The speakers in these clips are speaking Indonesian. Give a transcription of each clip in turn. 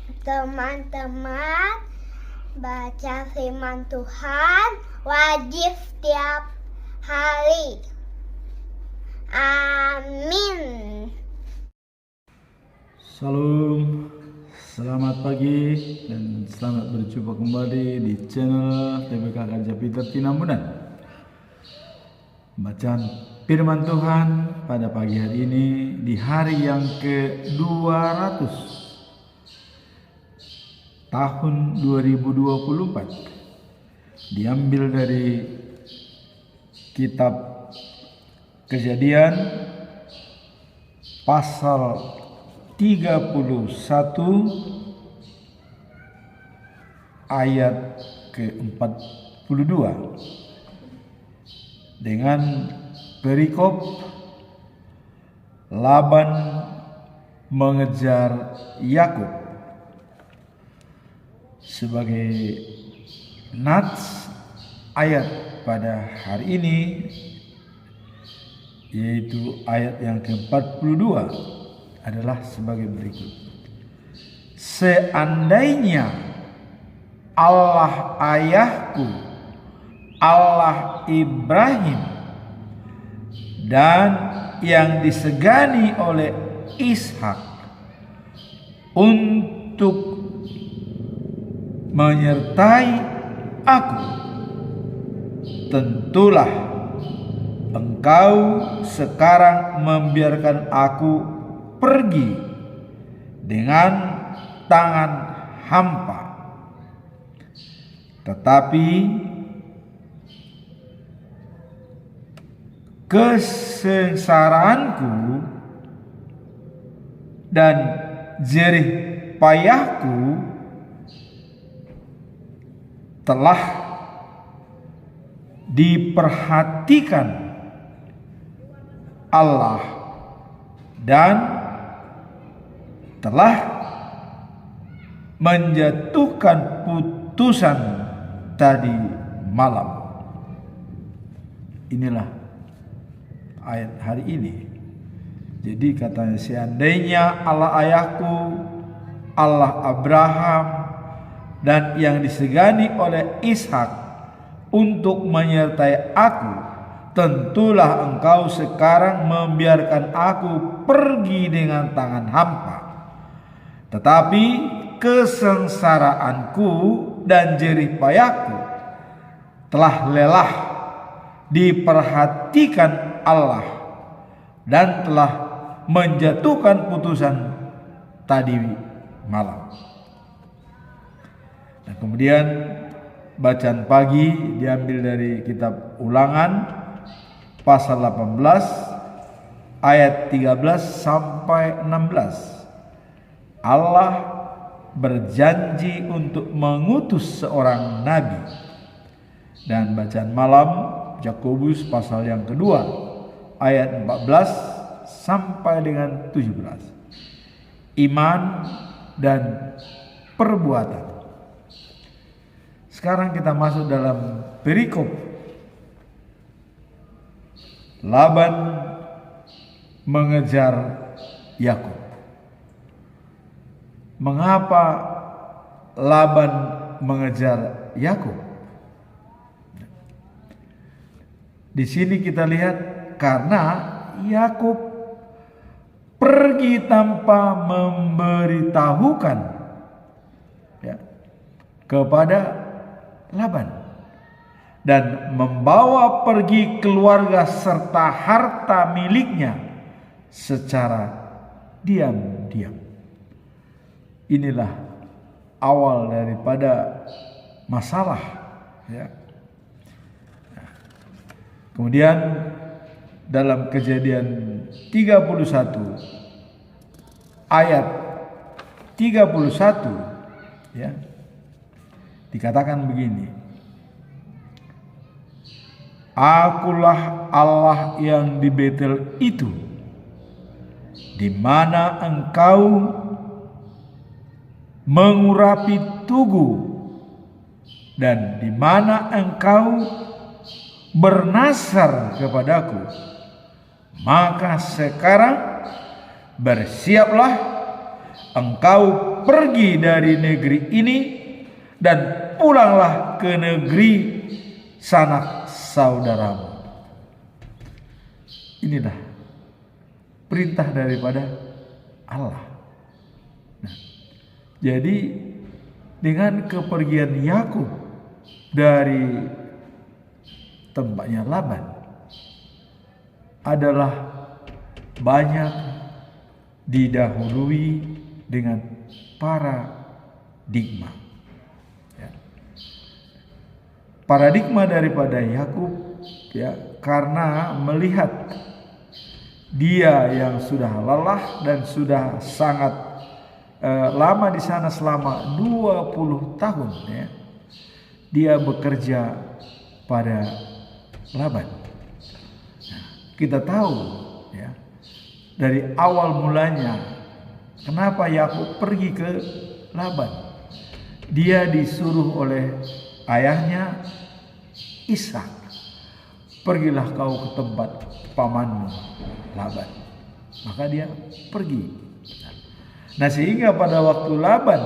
Teman-teman, baca firman Tuhan wajib setiap hari. Amin. Salam, selamat pagi dan selamat berjumpa kembali di channel TPK Gajah Pintar Tinambunan. Bacaan firman Tuhan pada pagi hari ini di hari yang ke-200 tahun 2024 diambil dari kitab Kejadian pasal 31 ayat ke-42 dengan perikop Laban mengejar Yakub. Sebagai nats ayat pada hari ini yaitu ayat yang ke-42 adalah sebagai berikut. Seandainya Allah ayahku, Allah Ibrahim, dan yang disegani oleh Ishak untuk menyertai aku, tentulah engkau sekarang membiarkan aku pergi dengan tangan hampa. Tetapi kesengsaraanku dan jerih payahku telah diperhatikan Allah dan telah menjatuhkan putusan tadi malam. Inilah ayat hari ini. Jadi katanya, seandainya Allah ayahku, Allah Abraham, dan yang disegani oleh Ishak untuk menyertai aku, tentulah engkau sekarang membiarkan aku pergi dengan tangan hampa. Tetapi kesengsaraanku dan jerih payahku telah lelah diperhatikan Allah dan telah menjatuhkan putusan tadi malam. Nah, kemudian bacaan pagi diambil dari kitab Ulangan pasal 18 ayat 13 sampai 16. Allah berjanji untuk mengutus seorang nabi. Dan bacaan malam Yakobus pasal yang kedua ayat 14 sampai dengan 17. Iman dan perbuatan. Sekarang kita masuk dalam perikop Laban mengejar Yakub. Mengapa Laban mengejar Yakub? Di sini kita lihat karena Yakub pergi tanpa memberitahukan kepada Laban dan membawa pergi keluarga serta harta miliknya secara diam-diam. Inilah awal daripada masalah. Kemudian dalam Kejadian 31 ayat 31 dikatakan begini. Akulah Allah yang di Betel itu, di mana engkau mengurapi tugu dan di mana engkau bernasar kepadaku. Maka sekarang bersiaplah, engkau pergi dari negeri ini dan pulanglah ke negeri sanak saudaramu. Inilah perintah daripada Allah. Nah, jadi dengan kepergian Yakub dari tempatnya Laban adalah banyak didahului dengan paradigma. Ya. Paradigma daripada Yakub, ya, karena melihat dia yang sudah lelah dan sudah sangat lama di sana selama 20 tahun, ya, dia bekerja pada Laban. Nah, kita tahu, ya, dari awal mulanya kenapa Yakub pergi ke Laban. Dia disuruh oleh ayahnya Ishak, pergilah kau ke tempat pamanmu Laban. Maka dia pergi. Nah, sehingga pada waktu Laban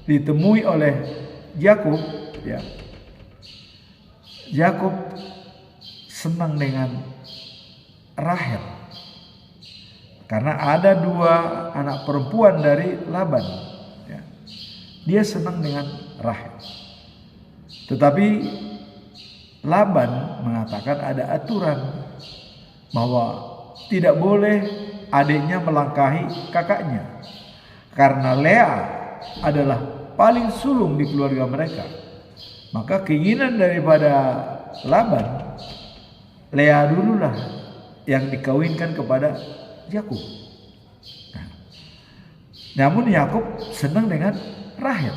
ditemui oleh Yakub, ya, Yakub senang dengan Rahel karena ada 2 anak perempuan dari Laban, ya. Dia senang dengan Rahel. Tetapi Laban mengatakan ada aturan bahwa tidak boleh adiknya melangkahi kakaknya, karena Lea adalah paling sulung di keluarga mereka. Maka keinginan daripada Laban, Lea dululah yang dikawinkan kepada Yakub. Nah, namun Yakub senang dengan Rahel.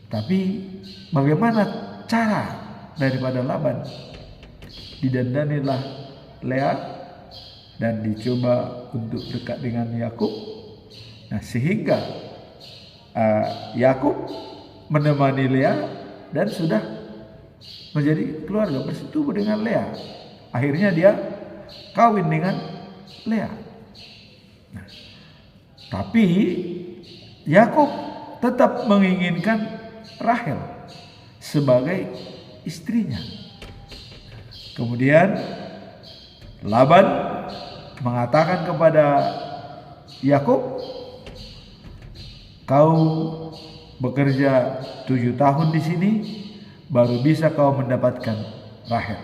Tapi bagaimana cara daripada Laban? Didandanilah Lea dan dicoba untuk dekat dengan Yakub. Nah, sehingga Yakub menemani Lea dan sudah menjadi keluarga, bersetubuh dengan Lea. Akhirnya dia kawin dengan Lea. Nah, tapi Yakub tetap menginginkan Rahel sebagai istrinya. Kemudian Laban mengatakan kepada Yakub, kau bekerja 7 tahun di sini, baru bisa kau mendapatkan Rahel.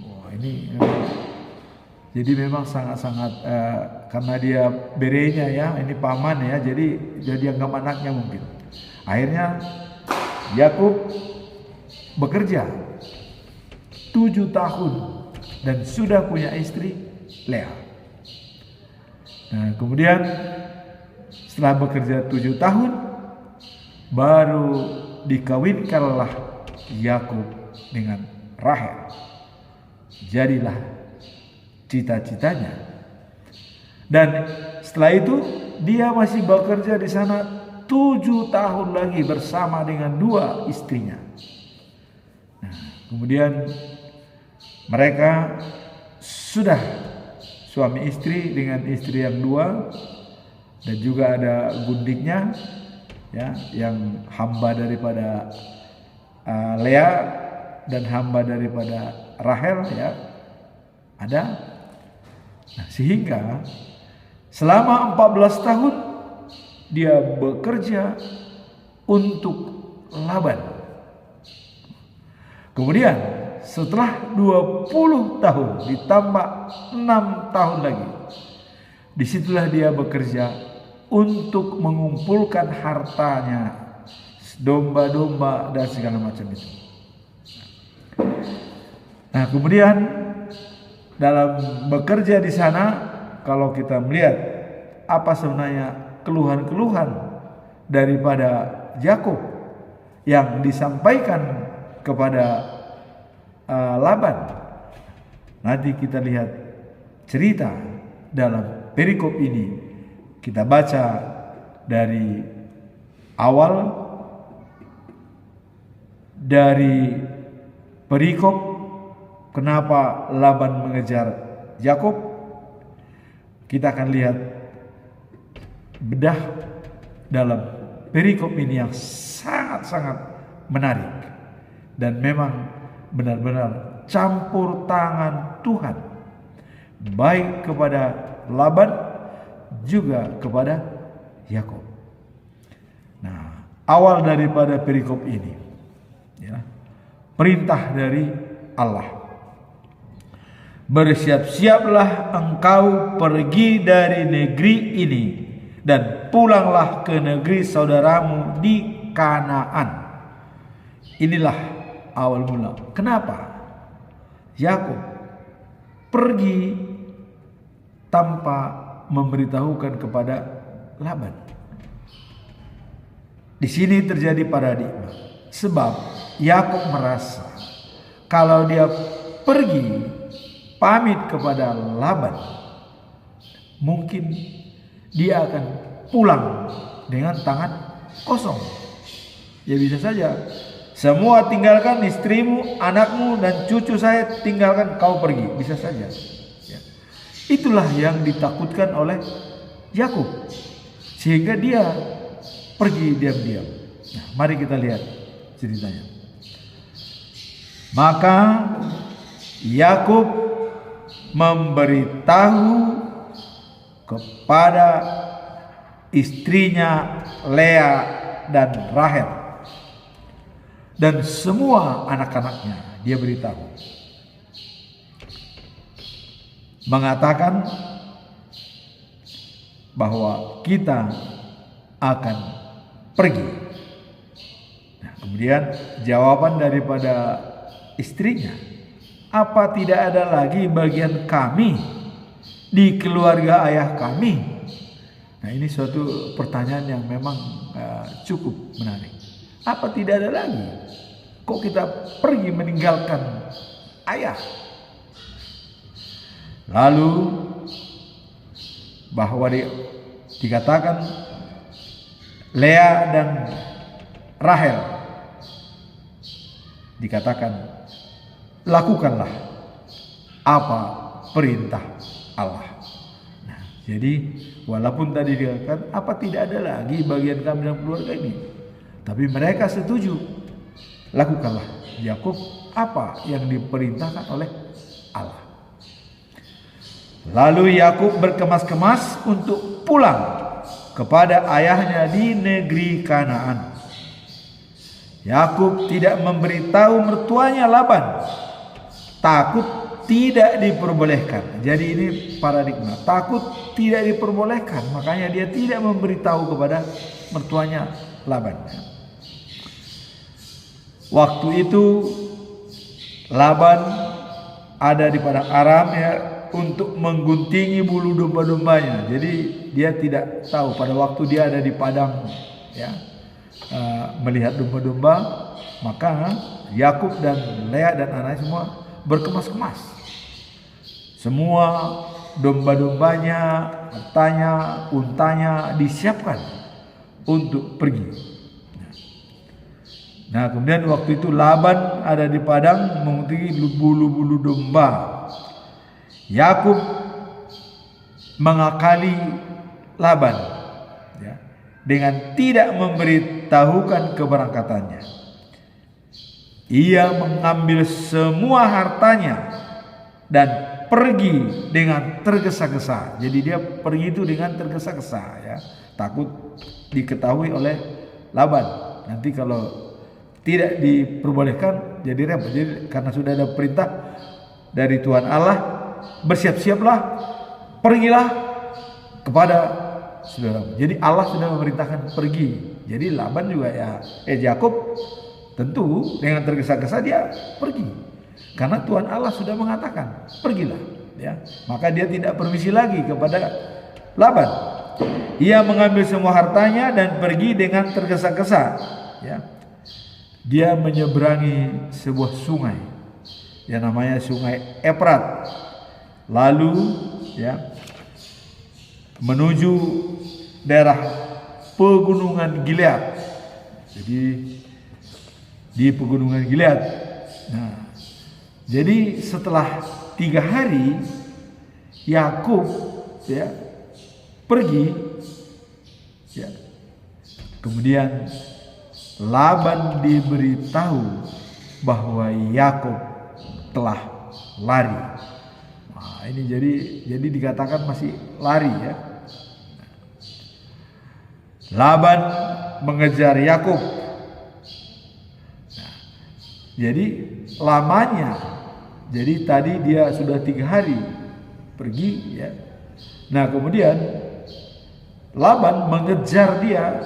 Wah, ini jadi memang sangat-sangat karena dia berenya, ya, ini paman, ya, jadi anggap anaknya mungkin. Akhirnya Yakub bekerja 7 tahun dan sudah punya istri Lea. Nah, kemudian setelah bekerja 7 tahun baru dikawinkanlah Yakub dengan Rahel. Jadilah cita-citanya. Dan setelah itu dia masih bekerja di sana 7 tahun lagi bersama dengan 2 istrinya. Nah, kemudian mereka sudah suami istri dengan istri yang 2, dan juga ada gundiknya, ya, yang hamba daripada Lea dan hamba daripada Rahel, ya, ada. Nah, sehingga selama 14 tahun dia bekerja untuk Laban. Kemudian setelah 20 tahun ditambah 6 tahun lagi, disitulah dia bekerja untuk mengumpulkan hartanya, domba-domba dan segala macam itu. Nah, kemudian dalam bekerja di sana, kalau kita melihat apa sebenarnya keluhan-keluhan daripada Yakub yang disampaikan kepada Laban, nanti kita lihat cerita dalam perikop ini. Kita baca dari awal, dari perikop kenapa Laban mengejar Yakub, kita akan lihat bedah dalam perikop ini yang sangat-sangat menarik dan memang benar-benar campur tangan Tuhan baik kepada Laban juga kepada Yakub. Nah, awal daripada perikop ini ya, perintah dari Allah. Bersiap-siaplah engkau pergi dari negeri ini dan pulanglah ke negeri saudaramu di Kanaan. Inilah awal mula. Kenapa Yakub pergi tanpa memberitahukan kepada Laban? Di sini terjadi paradigma. Sebab Yakub merasa kalau dia pergi pamit kepada Laban, mungkin dia akan pulang dengan tangan kosong. Ya bisa saja, semua tinggalkan, istrimu, anakmu, dan cucu saya tinggalkan, kau pergi. Bisa saja ya. Itulah yang ditakutkan oleh Yakub, sehingga dia pergi diam-diam. Nah, mari kita lihat ceritanya. Maka Yakub memberitahu kepada istrinya Lea dan Rahel dan semua anak-anaknya. Dia beritahu, mengatakan bahwa kita akan pergi. Nah, kemudian jawaban daripada istrinya, apa tidak ada lagi bagian kami di keluarga ayah kami? Nah, ini suatu pertanyaan yang memang cukup menarik. Apa tidak ada lagi? Kok kita pergi meninggalkan ayah? Lalu bahwa dikatakan Lea dan Rahel, dikatakan lakukanlah apa perintah Allah. Nah, jadi walaupun tadi dikatakan apa tidak ada lagi bagian kami dalam keluarga ini, tapi mereka setuju, lakukanlah Yakub apa yang diperintahkan oleh Allah. Lalu Yakub berkemas-kemas untuk pulang kepada ayahnya di negeri Kanaan. Yakub tidak memberitahu mertuanya Laban, takut tidak diperbolehkan. Jadi ini paradigma, takut tidak diperbolehkan, makanya dia tidak memberitahu kepada mertuanya Laban. Waktu itu Laban ada di padang Aram ya, untuk mengguntingi bulu domba-dombanya. Jadi dia tidak tahu pada waktu dia ada di padang ya, melihat domba-domba, maka Yakub dan Lea dan anaknya semua berkemas-kemas. Semua domba-dombanya, hartanya, untanya disiapkan untuk pergi. Nah, kemudian waktu itu Laban ada di padang menguntingi bulu-bulu domba. Yakub mengakali Laban ya, dengan tidak memberitahukan keberangkatannya. Ia mengambil semua hartanya dan pergi dengan tergesa-gesa. Jadi dia pergi itu dengan tergesa-gesa ya, takut diketahui oleh Laban. Nanti kalau tidak diperbolehkan jadi repot. Jadi karena sudah ada perintah dari Tuhan Allah, bersiap-siaplah, pergilah kepada saudaramu. Jadi Allah sudah memerintahkan pergi. Jadi Laban juga ya, Yakub tentu dengan tergesa-gesa dia pergi. Karena Tuhan Allah sudah mengatakan, pergilah ya. Maka dia tidak permisi lagi kepada Laban. Ia mengambil semua hartanya dan pergi dengan tergesa-gesa ya. Dia menyeberangi sebuah sungai yang namanya Sungai Efrat. Lalu ya menuju daerah pegunungan Gilead. Jadi di pegunungan Gilead. Nah, jadi setelah 3 hari Yakub ya pergi, ya. Kemudian Laban diberitahu bahwa Yakub telah lari. Nah, ini jadi dikatakan masih lari, ya. Laban mengejar Yakub. Nah, jadi lamanya, jadi tadi dia sudah 3 hari pergi, ya. Nah, kemudian Laban mengejar dia,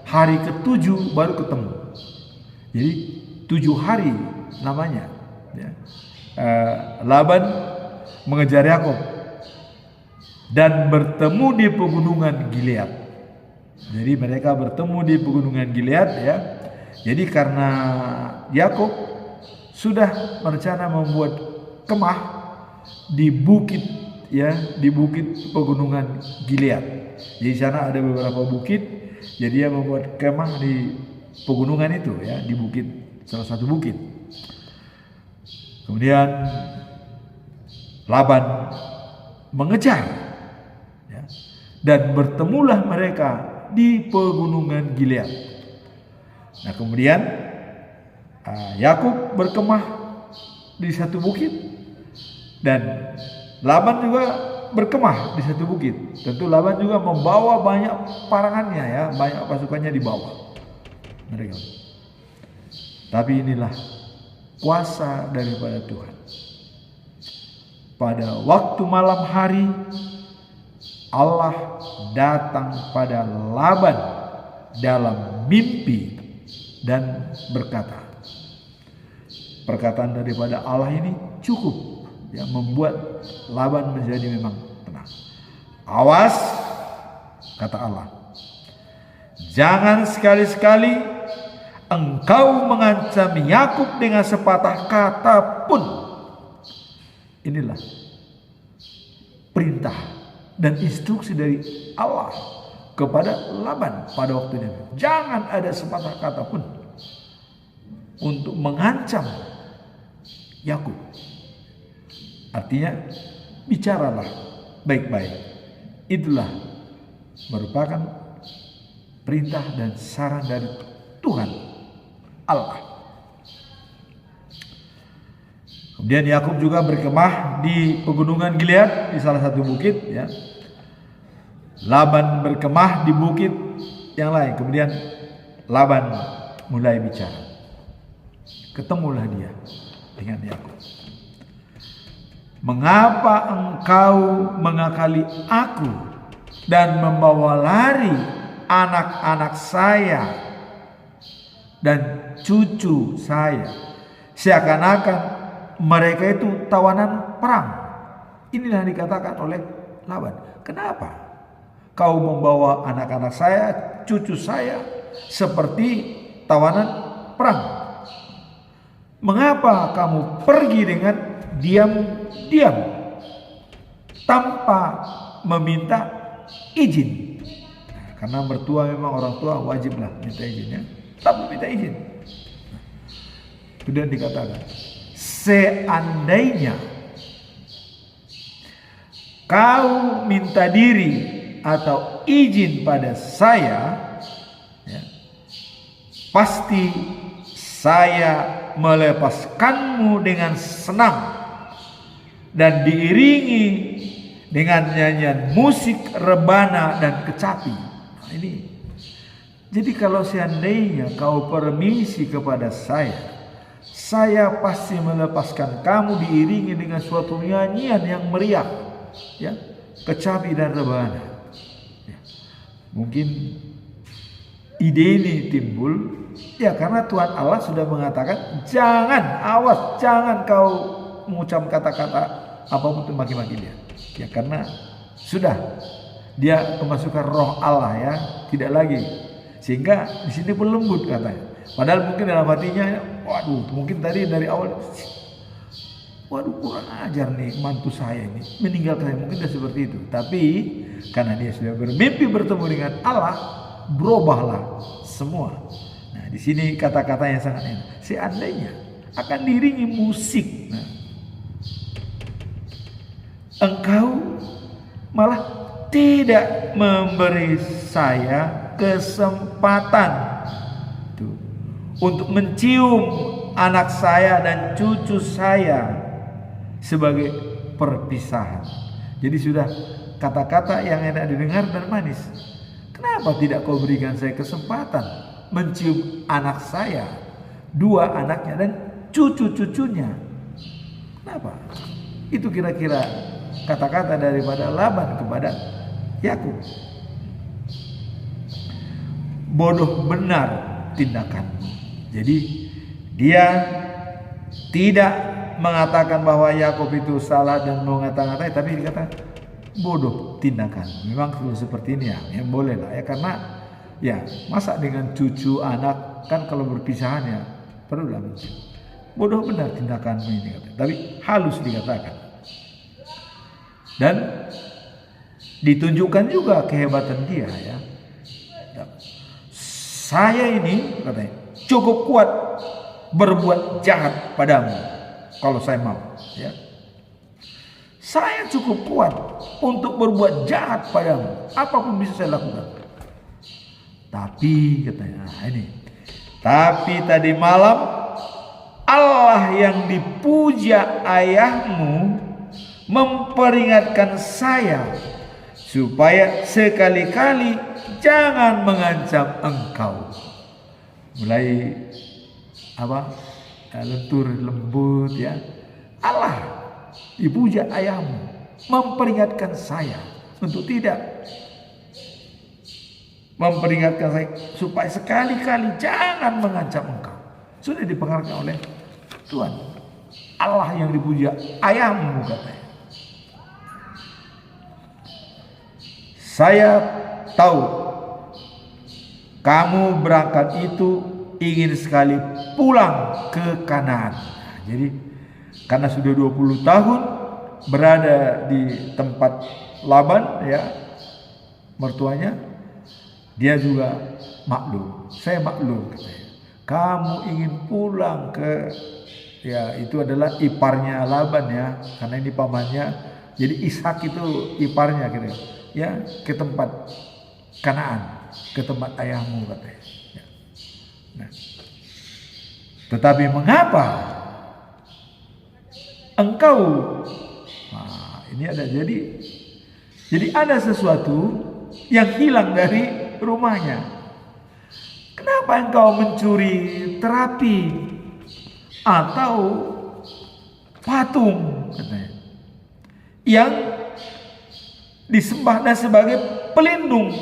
hari ke-7 baru ketemu. Jadi 7 hari namanya, ya. Laban mengejar Yakub dan bertemu di pegunungan Gilead. Jadi mereka bertemu di pegunungan Gilead, ya. Jadi karena Yakub sudah berencana membuat kemah di bukit, ya, di bukit pegunungan Gilead. Jadi di sana ada beberapa bukit, jadi dia membuat kemah di pegunungan itu, ya, di bukit, salah satu bukit. Kemudian Laban mengejar, ya, dan bertemulah mereka di pegunungan Gilead. Nah, kemudian Yakub berkemah di satu bukit dan Laban juga berkemah di satu bukit. Tentu Laban juga membawa banyak parangannya, ya, banyak pasukannya dibawa mereka. Tapi inilah kuasa daripada Tuhan. Pada waktu malam hari Allah datang pada Laban dalam mimpi dan berkata. Perkataan daripada Allah ini cukup, ya, membuat Laban menjadi memang tenang. Awas, kata Allah, jangan sekali-sekali engkau mengancam Yakub dengan sepatah kata pun. Inilah perintah dan instruksi dari Allah kepada Laban pada waktu itu. Jangan ada sepatah kata pun untuk mengancam Yakub. Artinya bicaralah baik-baik. Itulah merupakan perintah dan saran dari Tuhan Allah. Kemudian Yakub juga berkemah di pegunungan Gilead, di salah satu bukit, ya. Laban berkemah di bukit yang lain. Kemudian Laban mulai bicara. Ketemulah dia dengan Yakub. Mengapa engkau mengakali aku dan membawa lari anak-anak saya dan cucu saya, seakan-akan mereka itu tawanan perang? Inilah yang dikatakan oleh Laban. Kenapa kau membawa anak-anak saya, cucu saya seperti tawanan perang? Mengapa kamu pergi dengan diam-diam tanpa meminta izin? Karena mertua memang orang tua wajiblah minta izinnya, tanpa minta izin. Kemudian dikatakan, seandainya kau minta diri atau izin pada saya, ya, pasti saya melepaskanmu dengan senang dan diiringi dengan nyanyian musik rebana dan kecapi. Nah, ini. Jadi kalau seandainya kau permisi kepada saya pasti melepaskan kamu diiringi dengan suatu nyanyian yang meriah, ya, kecapi dan rebana. Ya. Mungkin ide ini timbul, ya, karena Tuhan Allah sudah mengatakan jangan, awas, jangan kau mengucap kata-kata apapun untuk maki-maki dia. Ya, karena sudah dia kemasukan roh Allah, ya, tidak lagi. Sehingga di sini pun lembut katanya. Padahal mungkin dalam hatinya, waduh, mungkin tadi dari awal, waduh, kurang ajar nih mantu saya ini, meninggalkan saya, mungkin dia seperti itu. Tapi karena dia sudah bermimpi bertemu dengan Allah, berubahlah semua. Nah, di sini kata-kata yang sangat enak. Seandainya akan diiringi musik, nah, engkau malah tidak memberi saya kesempatan untuk mencium anak saya dan cucu saya sebagai perpisahan. Jadi sudah kata-kata yang enak didengar dan manis. Kenapa tidak kau berikan saya kesempatan mencium anak saya, 2 anaknya dan cucu-cucunya? Kenapa? Itu kira-kira kata-kata daripada Laban kepada Yakub. Bodoh benar tindakanmu. Jadi dia tidak mengatakan bahwa Yakub itu salah dan mau ngata-ngatai, tapi dikatakan bodoh tindakan. Memang seperti ini ya, yang boleh lah ya, karena ya masa dengan cucu anak kan kalau berpisahan ya perlu lah. Bodoh benar tindakanmu ini, tapi halus dikatakan. Dan ditunjukkan juga kehebatan dia ya. Saya ini katanya cukup kuat berbuat jahat padamu kalau saya mau ya. Saya cukup kuat untuk berbuat jahat padamu, apapun bisa saya lakukan. Tapi katanya, tapi tadi malam Allah yang dipuja ayahmu memperingatkan saya supaya sekali-kali jangan mengancam engkau. Mulai lentur lembut ya. Allah dipuja ayahmu memperingatkan saya untuk tidak memperingatkan saya supaya sekali-kali jangan mengancam engkau. Sudah dipengaruhi oleh Tuhan. Allah yang dipuja ayahmu katanya. Saya tahu kamu berangkat itu ingin sekali pulang ke Kanaan. Jadi karena sudah 20 tahun berada di tempat Laban ya, mertuanya, dia juga maklum. Saya maklum katanya. Kamu ingin pulang ke, ya itu adalah iparnya Laban ya, karena ini pamannya. Jadi Ishak itu iparnya gitu ya, ke tempat Kanaan, ke tempat ayahmu katanya ya. Nah, tetapi mengapa engkau, ini ada jadi ada sesuatu yang hilang dari rumahnya. Kenapa engkau mencuri terapi atau patung katanya, yang disembah dan sebagai pelindung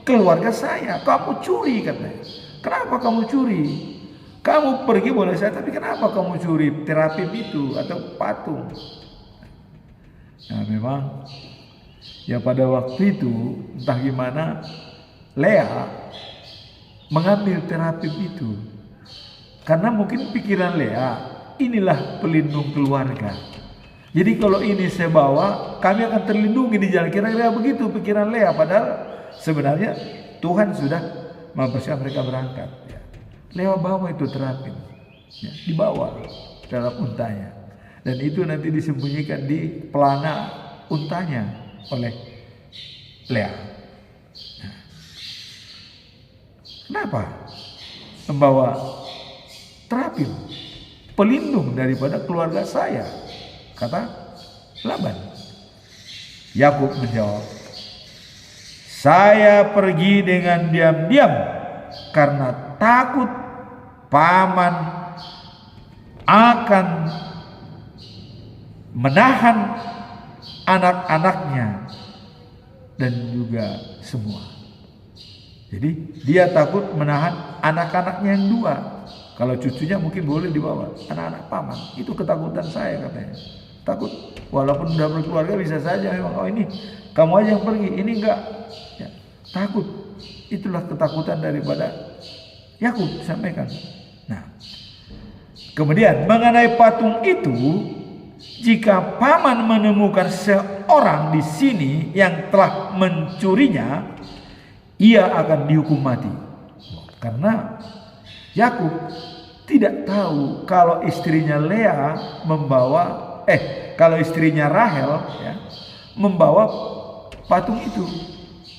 keluarga saya? Kamu curi katanya. Kenapa kamu curi? Kamu pergi boleh saya, tapi kenapa kamu curi terapi itu atau patung? Nah memang ya pada waktu itu entah gimana Lea mengambil terapi itu, karena mungkin pikiran Lea inilah pelindung keluarga. Jadi kalau ini saya bawa, kami akan terlindungi di jalan. Kira-kira begitu pikiran Lea, padahal sebenarnya Tuhan sudah mempersiapkan mereka berangkat. Lea bawa itu terapi, ya, dibawa dalam untanya, dan itu nanti disembunyikan di pelana untanya oleh Lea. Nah, kenapa membawa terapi pelindung daripada keluarga saya? Kata Laban. Yakub menjawab, saya pergi dengan diam-diam karena takut paman akan menahan anak-anaknya dan juga semua. Jadi dia takut menahan anak-anaknya yang 2. Kalau cucunya mungkin boleh dibawa, anak-anak paman. Itu ketakutan saya katanya. Takut walaupun sudah berkeluarga bisa saja memang, oh ini kamu aja yang pergi, ini enggak ya, takut. Itulah ketakutan daripada Yakub sampaikan. Nah, kemudian mengenai patung itu, jika paman menemukan seorang di sini yang telah mencurinya, ia akan dihukum mati. Karena Yakub tidak tahu kalau istrinya Lea membawa kalau istrinya Rahel ya, membawa patung itu.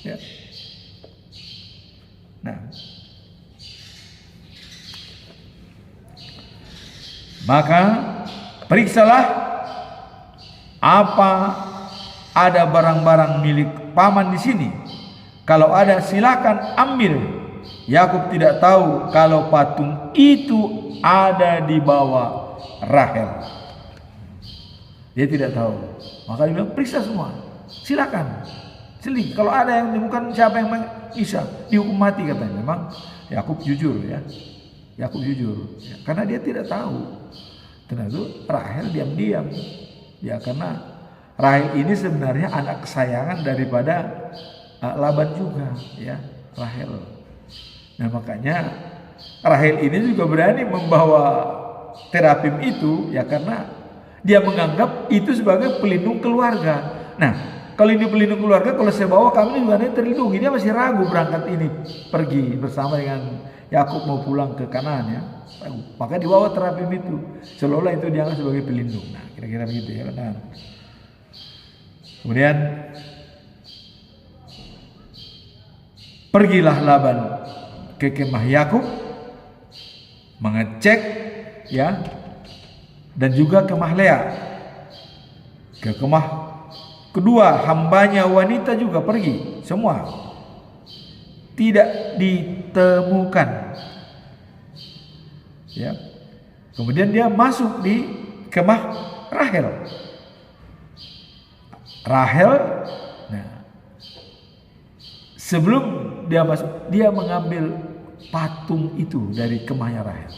Ya. Nah, maka periksalah apa ada barang-barang milik paman di sini. Kalau ada silakan ambil. Yakub tidak tahu kalau patung itu ada di bawah Rahel. Dia tidak tahu. Maka dia bilang periksa semua. Silakan. Seling. Kalau ada yang ditemukan siapa yang bisa dihukum mati katanya. Memang Yakub jujur ya. Yakub jujur. Ya, karena dia tidak tahu. Karena itu Rahel diam-diam. Ya karena Rahel ini sebenarnya anak kesayangan daripada Laban juga ya, Rahel. Nah makanya Rahel ini juga berani membawa terapim itu ya karena dia menganggap itu sebagai pelindung keluarga. Nah kalau ini pelindung keluarga, kalau saya bawa kami juga terlindungi. Dia masih ragu berangkat ini pergi bersama dengan Yakub mau pulang ke Kanaan ya. Maka dibawa terapim itu seolah-olah itu dianggap sebagai pelindung. Nah kira-kira begitu ya. Nah, kemudian pergilah Laban ke kemah Yakub mengecek ya, dan juga kemah Lea. Ke kemah kedua hambanya wanita juga pergi, semua tidak ditemukan. Ya. Kemudian dia masuk di kemah Rahel. Nah, sebelum dia masuk, dia mengambil patung itu dari kemahnya Rahel.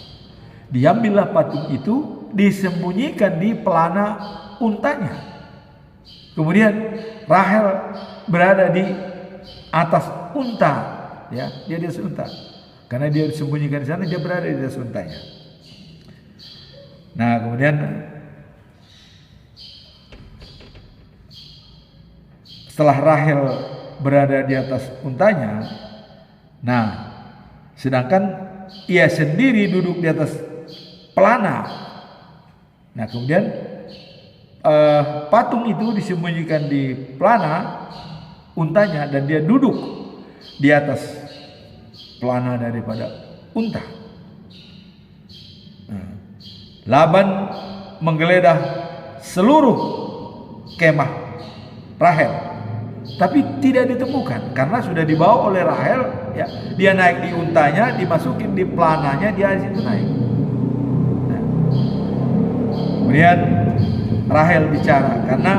Diambillah patung itu, disembunyikan di pelana untanya. Kemudian Rahel berada di atas unta, ya, dia di atas unta. Karena dia disembunyikan di sana, dia berada di atas untanya. Nah, kemudian setelah Rahel berada di atas untanya, nah, sedangkan ia sendiri duduk di atas pelana. Nah, kemudian patung itu disembunyikan di pelana untanya dan dia duduk di atas pelana daripada unta. Nah, Laban menggeledah seluruh kemah Rahel, tapi tidak ditemukan karena sudah dibawa oleh Rahel. Ya, dia naik di untanya, dimasukin di pelananya, dia di situ naik. Nah, kemudian Rahel bicara karena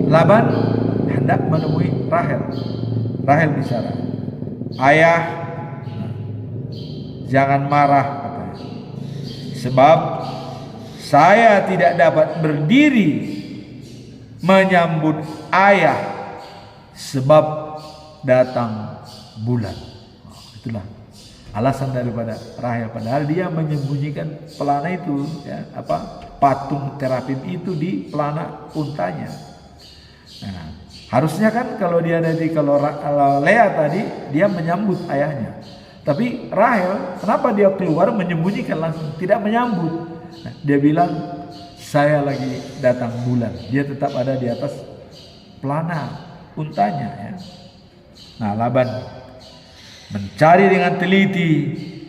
Laban hendak menemui Rahel. Rahel bicara, ayah, jangan marah katanya, sebab saya tidak dapat berdiri menyambut ayah sebab datang bulan. Itulah alasan daripada Rahel, padahal dia menyembunyikan pelana itu ya, patung terapim itu di pelana untanya. Nah, harusnya kan kalau dia kalau Lea tadi dia menyambut ayahnya. Tapi Rahel kenapa dia keluar menyembunyikan langsung, tidak menyambut. Nah, dia bilang saya lagi datang bulan. Dia tetap ada di atas pelana untanya ya. Nah, Laban mencari dengan teliti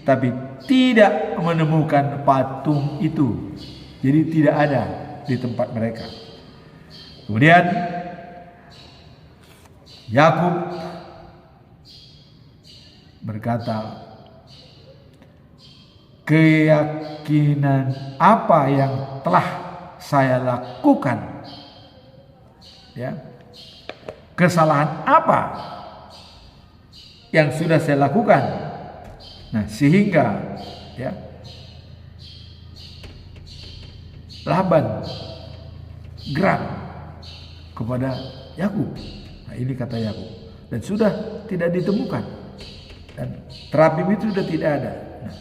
tapi tidak menemukan patung itu. Jadi tidak ada di tempat mereka. Kemudian Yakub berkata, keyakinan apa yang telah saya lakukan? Ya. Kesalahan apa yang sudah saya lakukan? Nah, sehingga ya Laban geram kepada Yakub. Nah, ini kata Yakub, dan sudah tidak ditemukan, dan terapim itu sudah tidak ada. Nah,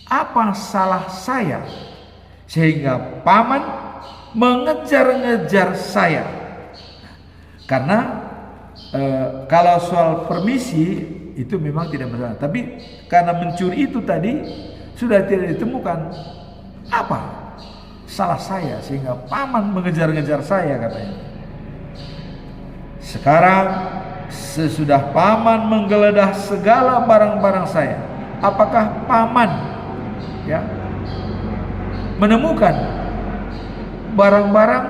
apa salah saya sehingga paman mengejar-ngejar saya? Karena kalau soal permisi itu memang tidak masalah, tapi karena mencuri itu tadi sudah tidak ditemukan, apa salah saya sehingga paman mengejar-ngejar saya, katanya. Sekarang sesudah paman menggeledah segala barang-barang saya, apakah paman menemukan barang-barang?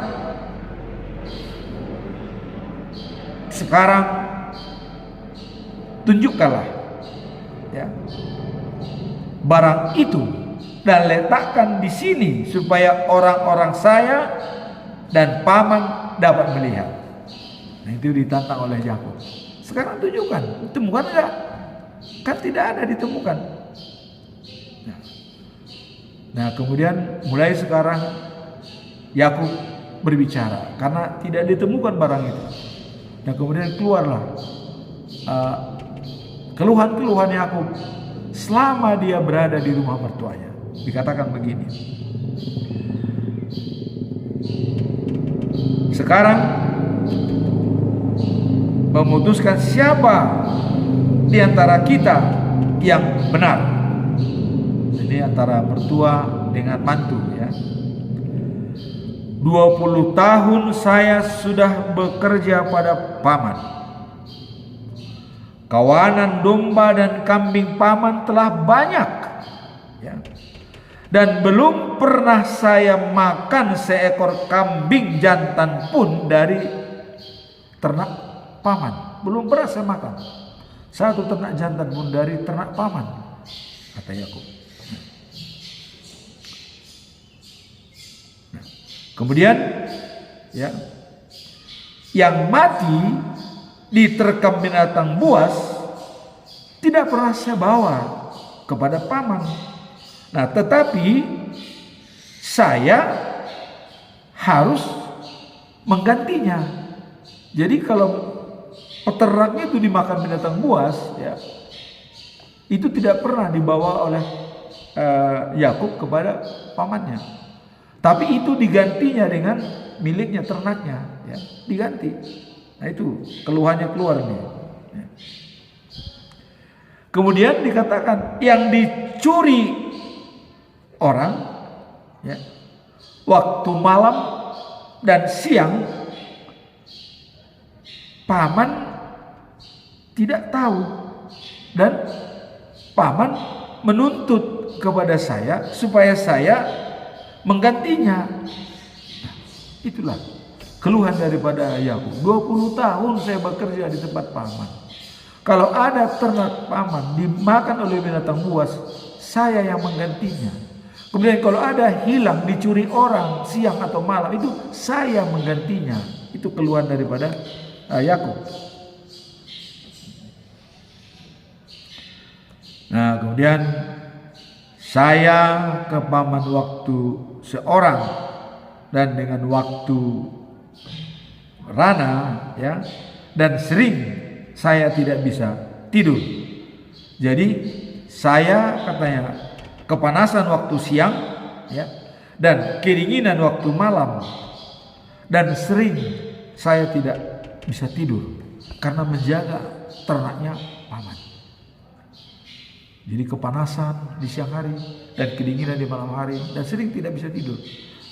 Sekarang tunjukkanlah barang itu dan letakkan di sini supaya orang-orang saya dan paman dapat melihat. Nah, itu ditantang oleh Yakub. Sekarang tunjukkan, temukan enggak? Kan tidak ada ditemukan. Nah, kemudian mulai sekarang Yakub berbicara karena tidak ditemukan barang itu. Nah, kemudian keluarlah keluhan-keluhan Yakub selama dia berada di rumah mertuanya. Dikatakan begini. Sekarang memutuskan siapa di antara kita yang benar. Ini antara mertua dengan mantu, 20 tahun saya sudah bekerja pada paman. Kawanan domba dan kambing paman telah banyak, dan belum pernah saya makan seekor kambing jantan pun dari ternak paman. Belum pernah saya makan satu ternak jantan pun dari ternak paman, kata Yakub. Kemudian yang mati diterkam binatang buas tidak pernah saya bawa kepada paman. Nah, tetapi saya harus menggantinya. Jadi kalau peternaknya itu dimakan binatang buas, itu tidak pernah dibawa oleh Yakub kepada pamannya. Tapi itu digantinya dengan miliknya, ternaknya, diganti. Nah, itu keluhannya keluar nih. Kemudian dikatakan yang dicuri orang, waktu malam dan siang, paman tidak tahu, dan paman menuntut kepada saya supaya saya menggantinya. Itulah keluhan daripada Yakub. 20 tahun saya bekerja di tempat paman. Kalau ada ternak paman dimakan oleh binatang buas, saya yang menggantinya. Kemudian kalau ada hilang, dicuri orang siang atau malam, itu saya menggantinya. Itu keluhan daripada Yakub. Nah, kemudian saya ke paman waktu seorang dan dengan waktu rana, dan sering saya tidak bisa tidur. Jadi saya, katanya, kepanasan waktu siang, dan kedinginan waktu malam, dan sering saya tidak bisa tidur karena menjaga ternaknya paman. Jadi kepanasan di siang hari dan kedinginan di malam hari, dan sering tidak bisa tidur.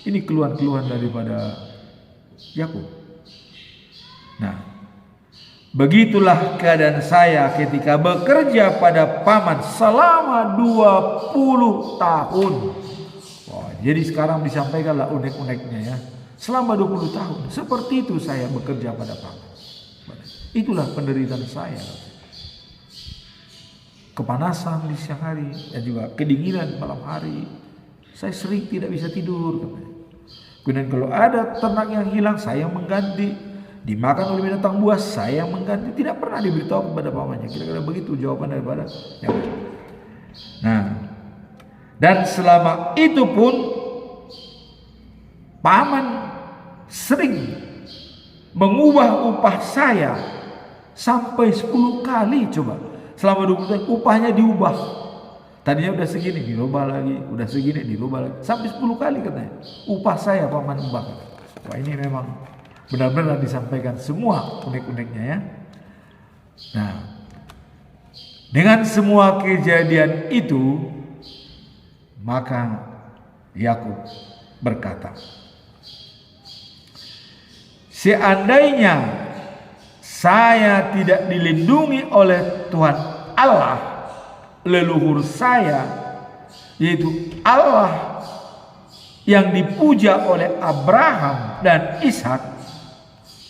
Ini keluhan-keluhan daripada Yakub. Nah, begitulah keadaan saya ketika bekerja pada paman selama 20 tahun. Wah, jadi sekarang disampaikanlah unek-uneknya, selama 20 tahun seperti itu saya bekerja pada paman. Itulah penderitaan saya. Kepanasan di siang hari dan juga kedinginan malam hari. Saya sering tidak bisa tidur. Kemudian kalau ada ternak yang hilang, saya mengganti. Dimakan oleh binatang buas, saya mengganti. Tidak pernah diberitahu kepada pamannya. Kira-kira begitu jawaban daripada Yakub. Nah, dan selama itu pun paman sering mengubah upah saya sampai 10 kali. Coba, selama 20 tahun upahnya diubah. Tadinya udah segini, dirubah lagi, udah segini, dirubah lagi, sampai 10 kali katanya. Upah saya paman ubah. Wah, ini memang benar-benar disampaikan semua unek-uneknya, Nah, dengan semua kejadian itu, maka Yakub berkata, seandainya saya tidak dilindungi oleh Tuhan Allah leluhur saya, yaitu Allah yang dipuja oleh Abraham dan Ishak,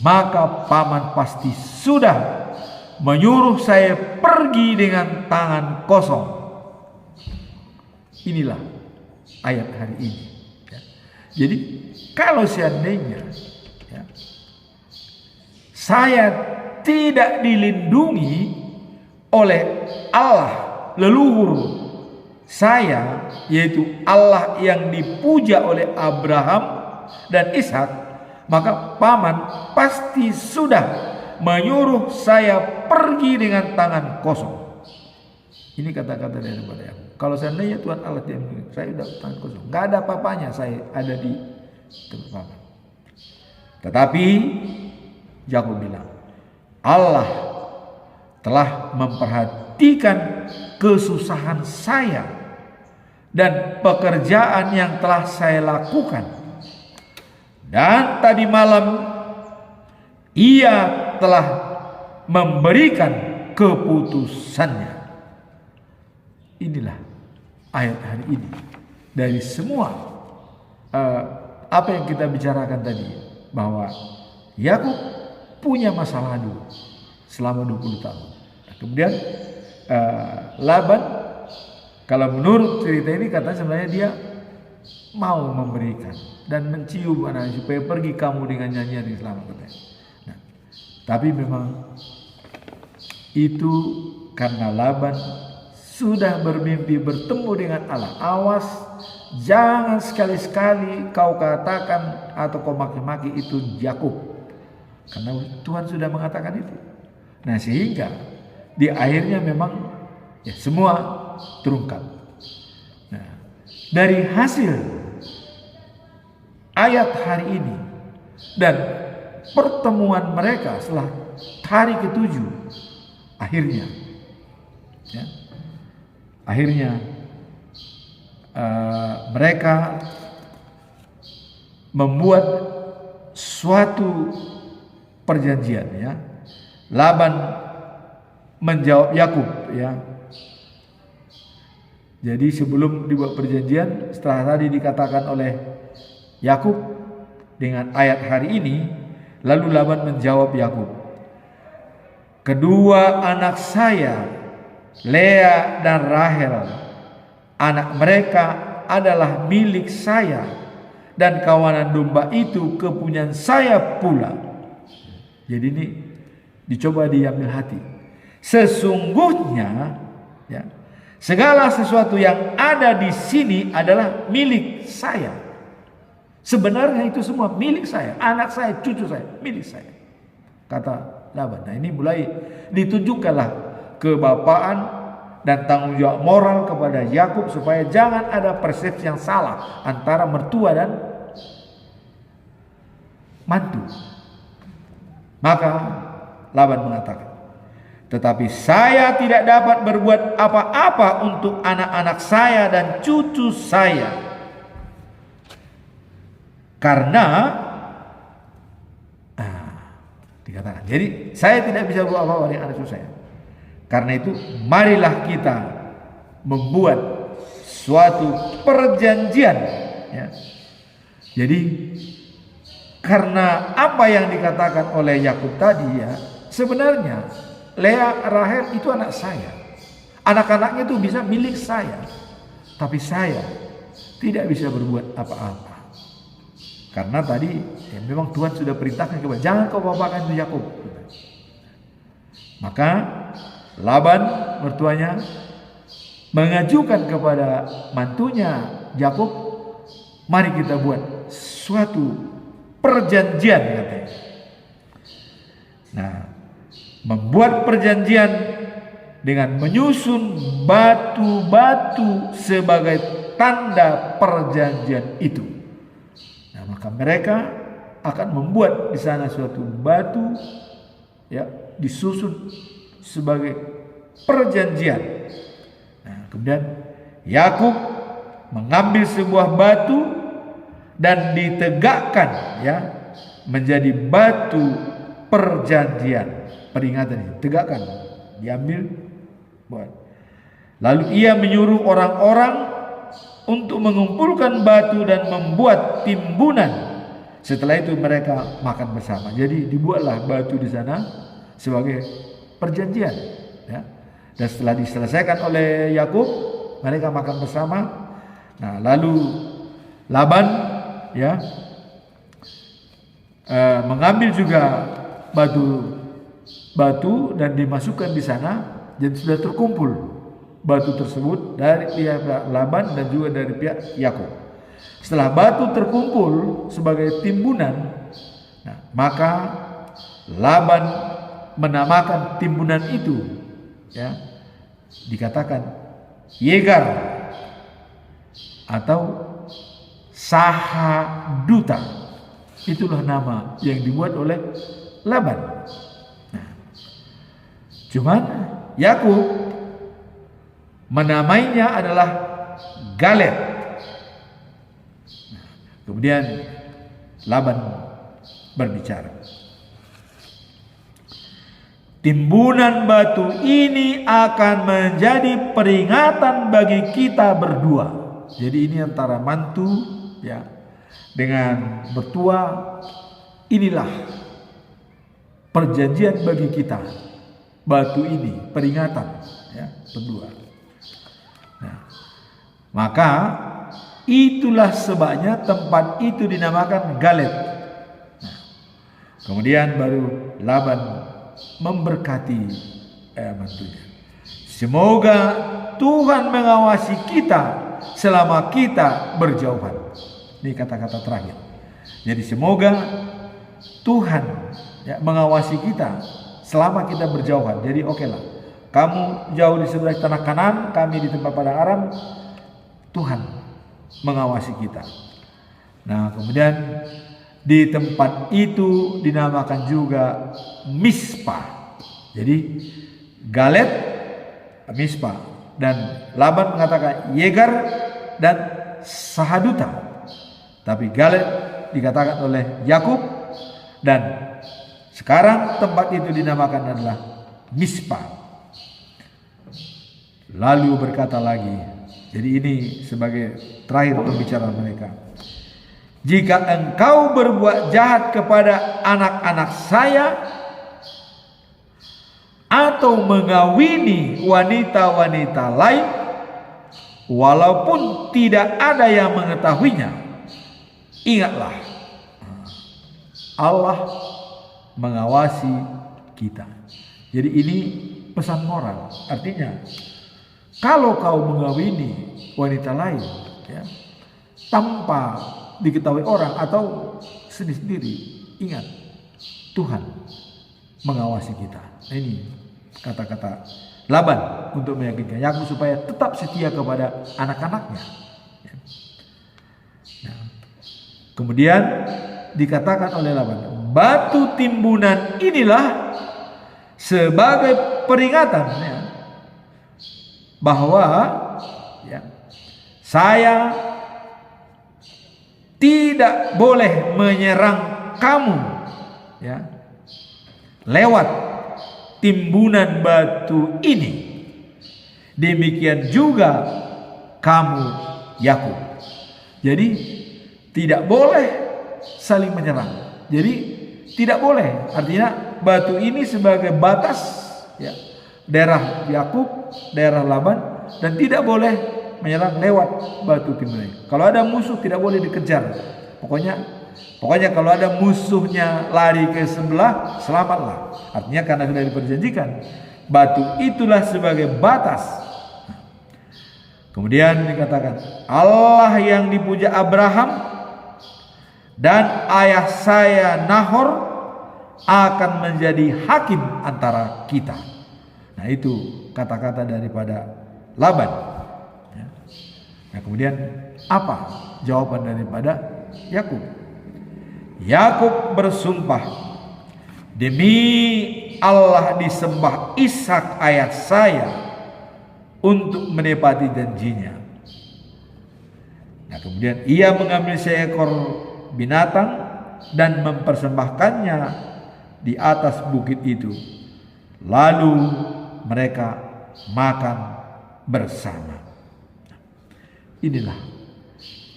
maka paman pasti sudah menyuruh saya pergi dengan tangan kosong. Inilah ayat hari ini. Ya. Jadi kalau seandainya ya, saya tidak dilindungi oleh Allah leluhur saya, yaitu Allah yang dipuja oleh Abraham dan Ishak, maka paman pasti sudah menyuruh saya pergi dengan tangan kosong. Ini kata-kata daripada Yakub. Kalau seandainya Tuhan Allah tidak melindungi, saya sudah tangan kosong, nggak ada apa-apanya saya ada di tempat paman. Tetapi Yakub bilang, Allah telah memperhatikan kesusahan saya dan pekerjaan yang telah saya lakukan, dan tadi malam Ia telah memberikan keputusannya. Inilah ayat hari ini dari semua apa yang kita bicarakan tadi, bahwa Yakub punya masa lalu selama 20 tahun. Nah, kemudian Laban, kalau menurut cerita ini katanya sebenarnya dia mau memberikan dan mencium anaknya supaya pergi kamu dengan nyanyian yang selamat, katanya. Nah, tapi memang itu karena Laban sudah bermimpi bertemu dengan Allah. Awas, jangan sekali-sekali kau katakan atau kau maki-maki itu Yakub, karena Tuhan sudah mengatakan itu. Nah, sehingga di akhirnya memang ya semua terungkap. Nah, dari hasil ayat hari ini dan pertemuan mereka setelah hari ke-7, akhirnya mereka membuat suatu perjanjian, ya. Laban menjawab Yakub, ya. Jadi sebelum dibuat perjanjian, setelah tadi dikatakan oleh Yakub dengan ayat hari ini, lalu Laban menjawab Yakub, kedua anak saya, Lea dan Rahel, anak mereka adalah milik saya, dan kawanan domba itu kepunyaan saya pula. Jadi ini dicoba diambil hati. Sesungguhnya, ya, segala sesuatu yang ada di sini adalah milik saya. Sebenarnya itu semua milik saya, anak saya, cucu saya, milik saya, kata Laban. Nah, ini mulai ditunjukkanlah kebapaan dan tanggung jawab moral kepada Yakub supaya jangan ada persepsi yang salah antara mertua dan mantu. Maka Laban mengatakan, tetapi saya tidak dapat berbuat apa-apa untuk anak-anak saya dan cucu saya, karena dikatakan, jadi saya tidak bisa berbuat apa-apa dengan anak cucu saya. Karena itu marilah kita membuat suatu perjanjian, ya. Jadi karena apa yang dikatakan oleh Yakub tadi, ya, sebenarnya Lea, Rahel itu anak saya, anak-anaknya itu bisa milik saya, tapi saya tidak bisa berbuat apa-apa. Karena tadi ya, memang Tuhan sudah perintahkan kepada jangan kau bawakan itu Yakub. Maka Laban mertuanya mengajukan kepada mantunya Yakub, mari kita buat suatu perjanjian, katanya. Nah, membuat perjanjian dengan menyusun batu-batu sebagai tanda perjanjian itu. Nah, maka mereka akan membuat di sana suatu batu, ya, disusun sebagai perjanjian. Nah, kemudian Yakub mengambil sebuah batu dan ditegakkan ya menjadi batu perjanjian. Peringatan ini tegakkan, diambil buat. Lalu ia menyuruh orang-orang untuk mengumpulkan batu dan membuat timbunan. Setelah itu mereka makan bersama. Jadi dibuatlah batu di sana sebagai perjanjian ya. Dan setelah diselesaikan oleh Yakub, mereka makan bersama. Nah, lalu Laban ya mengambil juga batu dan dimasukkan di sana, jadi sudah terkumpul batu tersebut dari pihak Laban dan juga dari pihak Yakub. Setelah batu terkumpul sebagai timbunan, nah, maka Laban menamakan timbunan itu ya dikatakan Yegar atau Sahaduta. Itulah nama yang dibuat oleh Laban. Nah, cuman Yakub menamainya adalah Galed. Nah, kemudian Laban berbicara, timbunan batu ini akan menjadi peringatan bagi kita berdua. Jadi ini antara mantu ya dengan mertua. Inilah perjanjian bagi kita. Batu ini peringatan ya berdua. Nah, maka itulah sebabnya tempat itu dinamakan Galed. Nah, kemudian baru Laban memberkati mantunya. Semoga Tuhan mengawasi kita selama kita berjauhan. Ini kata-kata terakhir. Jadi semoga Tuhan ya, mengawasi kita selama kita berjauhan. Jadi oke lah, kamu jauh di sebelah tanah Kanan, kami di tempat padang Aram. Tuhan mengawasi kita. Nah, kemudian di tempat itu dinamakan juga Mispa. Jadi Galed, Mispa, dan Laban mengatakan Yegar dan Sahaduta. Tapi Galed dikatakan oleh Yakub, dan sekarang tempat itu dinamakan adalah Mispa. Lalu berkata lagi, jadi ini sebagai terakhir pembicaraan mereka. Jika engkau berbuat jahat kepada anak-anak saya atau mengawini wanita-wanita lain, walaupun tidak ada yang mengetahuinya, ingatlah Allah mengawasi kita. Jadi ini pesan moral. Artinya kalau kau mengawini wanita lain ya, tanpa diketahui orang atau sendiri-sendiri, ingat Tuhan mengawasi kita. Nah, ini kata-kata Laban untuk meyakinkan Yakub supaya tetap setia kepada anak-anaknya. Nah, kemudian dikatakan oleh Laban, batu timbunan inilah sebagai peringatan ya, bahwa ya, saya tidak boleh menyerang kamu ya, lewat timbunan batu ini. Demikian juga kamu Yakub. Jadi tidak boleh saling menyerang. Jadi tidak boleh. Artinya batu ini sebagai batas ya, daerah Yakub, daerah Laban, dan tidak boleh menyerang lewat batu timbunan. Kalau ada musuh tidak boleh dikejar. Pokoknya kalau ada musuhnya lari ke sebelah, selamatlah. Artinya karena sudah diperjanjikan, batu itulah sebagai batas. Kemudian dikatakan, Allah yang dipuja Abraham dan ayah saya Nahor akan menjadi hakim antara kita. Nah, itu kata-kata daripada Laban. Nah, kemudian apa jawaban daripada Yakub? Yakub bersumpah, demi Allah disembah Ishak ayah saya untuk menepati janjinya. Nah, kemudian ia mengambil seekor binatang dan mempersembahkannya di atas bukit itu. Lalu mereka makan bersama. Inilah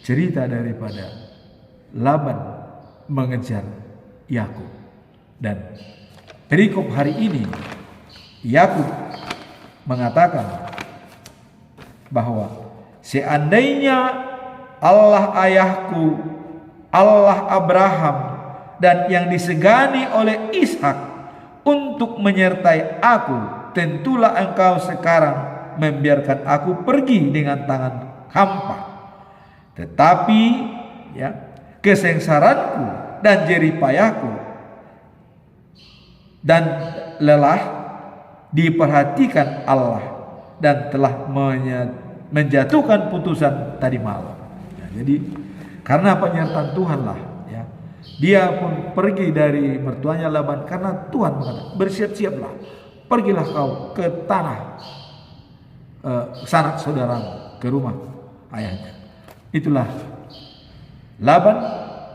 cerita daripada Laban mengejar Yakub. Dan perikop hari ini Yakub mengatakan bahwa seandainya Allah ayahku, Allah Abraham, dan yang disegani oleh Ishak untuk menyertai aku, tentulah engkau sekarang membiarkan aku pergi dengan tangan hampa. Tetapi ya, kesengsaranku dan jerih payahku dan lelah diperhatikan Allah dan telah menjatuhkan putusan tadi malam. Ya, jadi karena penyertaan Tuhan lah, ya, dia pun pergi dari mertuanya Laban karena Tuhan mengatakan bersiap-siaplah, pergilah kau ke tanah sanak saudaramu, ke rumah ayahnya. Itulah Laban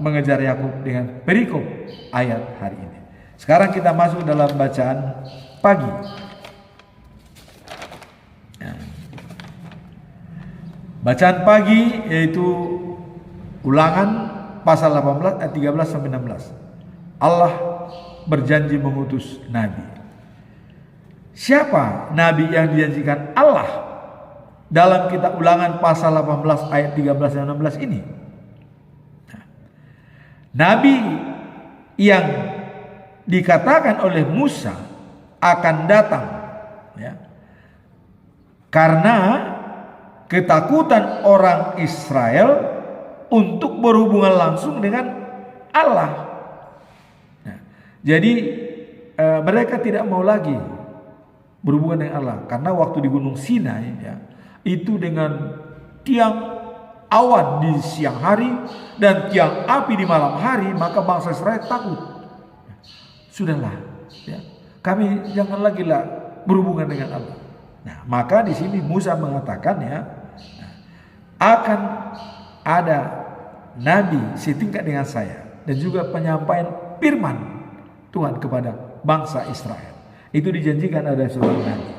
mengejar Yakub dengan perikop ayat hari ini. Sekarang kita masuk dalam bacaan pagi. Bacaan pagi yaitu Ulangan pasal 18 ayat 13 sampai 16. Allah berjanji mengutus nabi. Siapa nabi yang dijanjikan Allah dalam kitab Ulangan pasal 18 ayat 13 dan 16 ini? Nabi yang dikatakan oleh Musa akan datang, ya, karena ketakutan orang Israel untuk berhubungan langsung dengan Allah. Nah, jadi mereka tidak mau lagi berhubungan dengan Allah karena waktu di Gunung Sinai, ya, itu dengan tiang awan di siang hari dan tiang api di malam hari, maka bangsa Israel takut. Sudahlah, ya, kami jangan lagi lah berhubungan dengan Allah. Nah, maka di sini Musa mengatakan, ya, akan ada nabi setingkat dengan saya dan juga penyampaian firman Tuhan kepada bangsa Israel. Itu dijanjikan ada seorang nabi.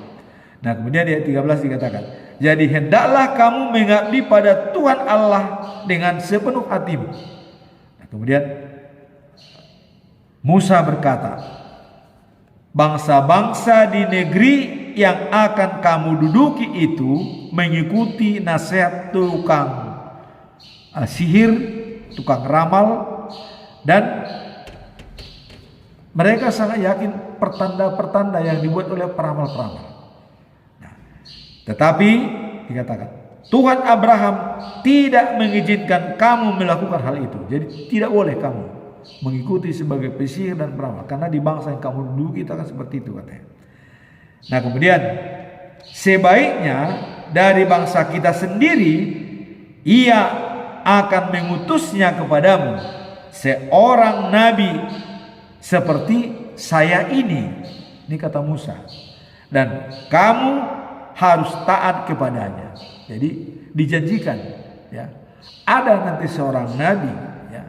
Nah, kemudian di ayat 13 dikatakan, jadi hendaklah kamu mengabdi pada Tuhan Allah dengan sepenuh hatimu. Nah, kemudian Musa berkata, bangsa-bangsa di negeri yang akan kamu duduki itu mengikuti nasihat tukang sihir, tukang ramal, dan mereka sangat yakin pertanda-pertanda yang dibuat oleh peramal-peramal. Nah, tetapi dikatakan Tuhan Abraham tidak mengizinkan kamu melakukan hal itu. Jadi tidak boleh kamu mengikuti sebagai pesihir dan peramal, karena di bangsa yang kamu duduki itu akan seperti itu, katanya. Nah, kemudian sebaiknya dari bangsa kita sendiri ia akan mengutusnya kepadamu seorang nabi seperti saya ini. Ini kata Musa. Dan kamu harus taat kepadanya. Jadi dijanjikan, ya, ada nanti seorang nabi, ya,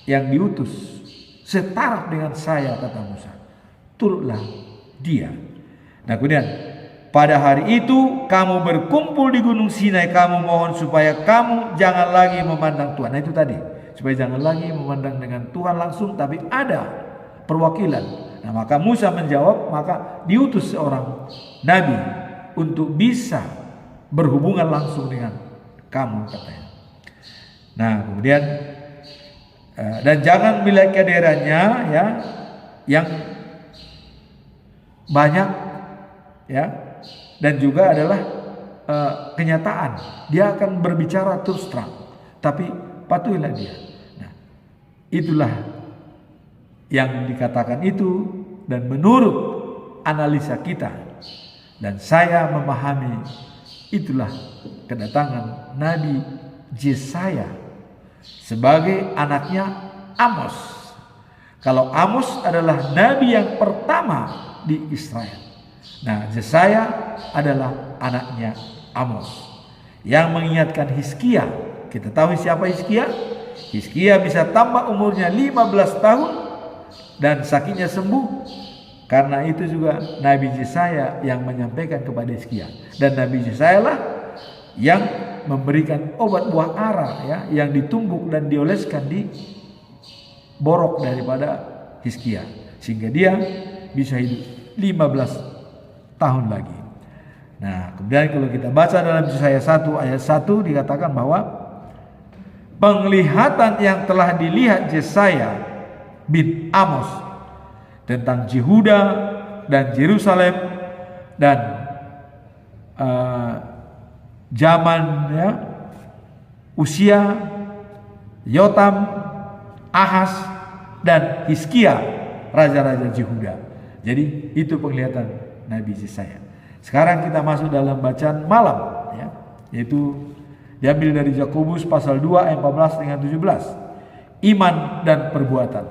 yang diutus setara dengan saya, kata Musa. Turutlah dia. Nah, kemudian pada hari itu kamu berkumpul di Gunung Sinai, kamu mohon supaya kamu jangan lagi memandang Tuhan. Nah, itu tadi, supaya jangan lagi memandang dengan Tuhan langsung, tapi ada perwakilan. Nah, maka Musa menjawab, maka diutus seorang nabi untuk bisa berhubungan langsung dengan kamu, katanya. Nah, kemudian dan jangan miliki daerahnya, ya, yang banyak, ya, dan juga adalah kenyataan dia akan berbicara terus terang, tapi patuhilah dia. Nah, itulah yang dikatakan itu, dan menurut analisa kita dan saya memahami, itulah kedatangan Nabi Yesaya sebagai anaknya Amos. Kalau Amos adalah nabi yang pertama di Israel, nah, Yesaya adalah anaknya Amos yang mengingatkan Hizkia kita tahu siapa Hizkia. Hizkia bisa tambah umurnya 15 tahun dan sakitnya sembuh. Karena itu juga Nabi Yesaya yang menyampaikan kepada Hizkia, dan Nabi Yesaya lah yang memberikan obat buah ara ya, yang ditumbuk dan dioleskan di borok daripada Hizkia, sehingga dia bisa hidup 15 tahun lagi. Nah, kemudian kalau kita baca dalam Yesaya 1 ayat 1 dikatakan bahwa penglihatan yang telah dilihat Yesaya bin Amos tentang Yehuda dan Yerusalem dan zaman ya, Usia, Yotam, Ahaz dan Hizkia, raja-raja Yehuda. Jadi itu penglihatan Nabi Yesaya. Sekarang kita masuk dalam bacaan malam ya, yaitu diambil dari Yakobus pasal 2 ayat 14 dengan 17. Iman dan perbuatan.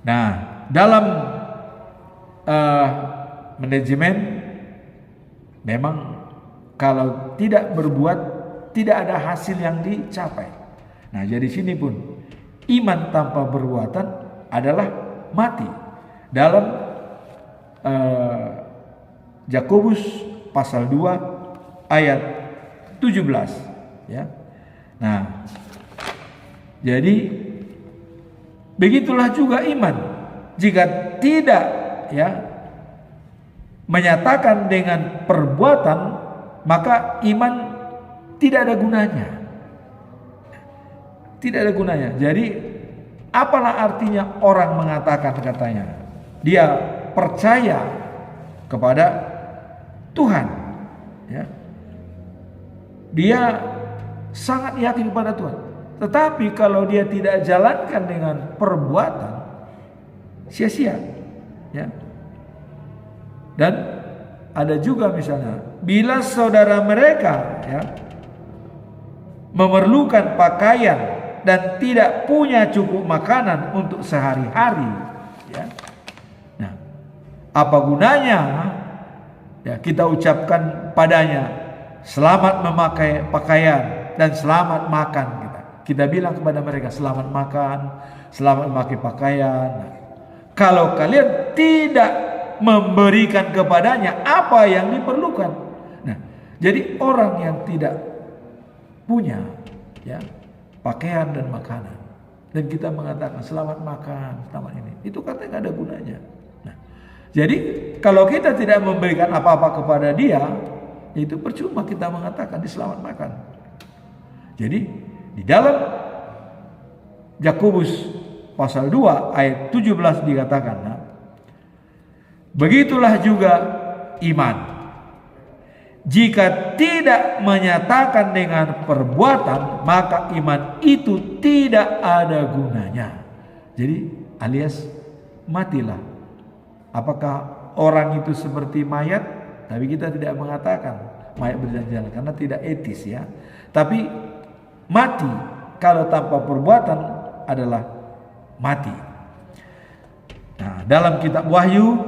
Nah, dalam manajemen memang kalau tidak berbuat tidak ada hasil yang dicapai. Nah, jadi sini pun iman tanpa perbuatan adalah mati. Dalam Yakobus pasal 2 ayat 17 ya. Nah, jadi begitulah juga iman. Jika tidak ya menyatakan dengan perbuatan, maka iman tidak ada gunanya. Tidak ada gunanya. Jadi apalah artinya orang mengatakan katanya dia percaya kepada Tuhan ya. Dia sangat yakin kepada Tuhan. Tetapi kalau dia tidak jalankan dengan perbuatan, sia-sia ya. Dan ada juga misalnya bila saudara mereka ya memerlukan pakaian dan tidak punya cukup makanan untuk sehari-hari ya. Nah, apa gunanya ya kita ucapkan padanya selamat memakai pakaian dan selamat makan kita. Kita bilang kepada mereka selamat makan, selamat memakai pakaian. Nah, kalau kalian tidak memberikan kepadanya apa yang diperlukan. Nah, jadi orang yang tidak punya ya pakaian dan makanan dan kita mengatakan selamat makan, selamat ini, itu katanya nggak ada gunanya. Nah, jadi kalau kita tidak memberikan apa-apa kepada dia, itu percuma kita mengatakan selamat makan. Jadi di dalam Yakobus pasal 2 ayat 17 dikatakan, nah, begitulah juga iman. Jika tidak menyatakan dengan perbuatan, maka iman itu tidak ada gunanya. Jadi alias matilah. Apakah orang itu seperti mayat? Tapi kita tidak mengatakan mayat berjalan-jalan karena tidak etis ya. Tapi mati kalau tanpa perbuatan adalah mati. Nah, dalam kitab Wahyu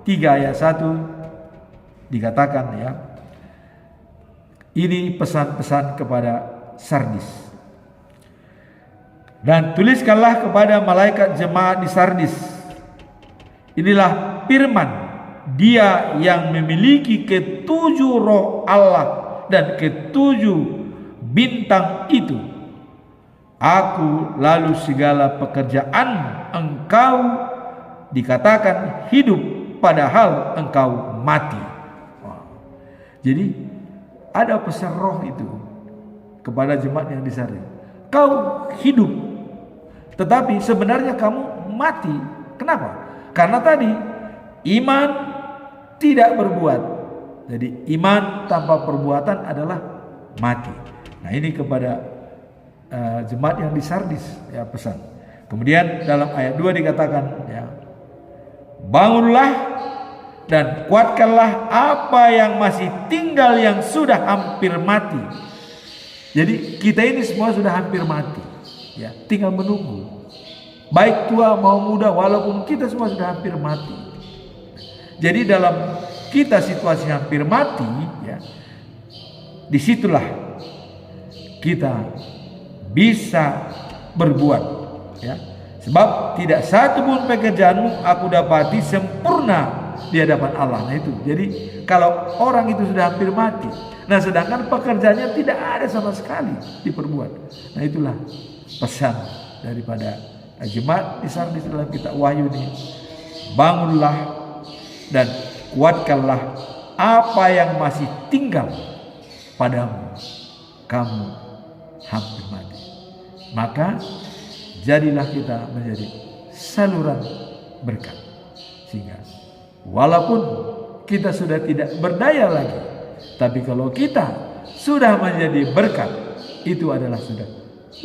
3 ayat 1 dikatakan ya, ini pesan-pesan kepada Sardis. Dan tuliskanlah kepada malaikat jemaat di Sardis, inilah firman dia yang memiliki ketujuh roh Allah dan ketujuh bintang itu. Aku lalu segala pekerjaan engkau dikatakan hidup padahal engkau mati. Jadi ada pesan roh itu kepada jemaat yang di Sardis. Kau hidup, tetapi sebenarnya kamu mati. Kenapa? Karena tadi iman tidak berbuat. Jadi iman tanpa perbuatan adalah mati. Nah, ini kepada jemaat yang di Sardis ya pesan. Kemudian dalam ayat 2 dikatakan ya, bangunlah dan kuatkanlah apa yang masih tinggal yang sudah hampir mati. Jadi kita ini semua sudah hampir mati ya, tinggal menunggu. Baik tua mau muda, walaupun kita semua sudah hampir mati. Jadi dalam kita situasi hampir mati ya, disitulah kita bisa berbuat, ya. Sebab tidak satu pun pekerjaanmu aku dapati sempurna di hadapan Allah. Nah itu. Jadi kalau orang itu sudah hampir mati, nah sedangkan pekerjaannya tidak ada sama sekali diperbuat. Nah itulah pesan daripada jemaat di Sardis dalam kitab Wahyu ini. Bangunlah dan kuatkanlah apa yang masih tinggal padamu. Kamu hampir mati. Maka jadilah kita menjadi saluran berkat. Sehingga walaupun kita sudah tidak berdaya lagi, tapi kalau kita sudah menjadi berkat, itu adalah sudah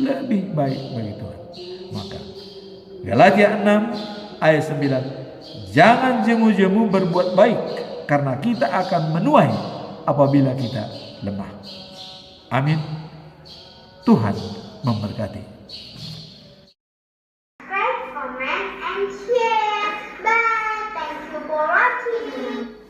lebih baik bagi Tuhan. Maka Galatia 6 ayat 9, jangan jemu-jemu berbuat baik, karena kita akan menuai apabila kita lemah. Amin. Tuhan memberkati. Comment and share. Bye. Thank you for watching.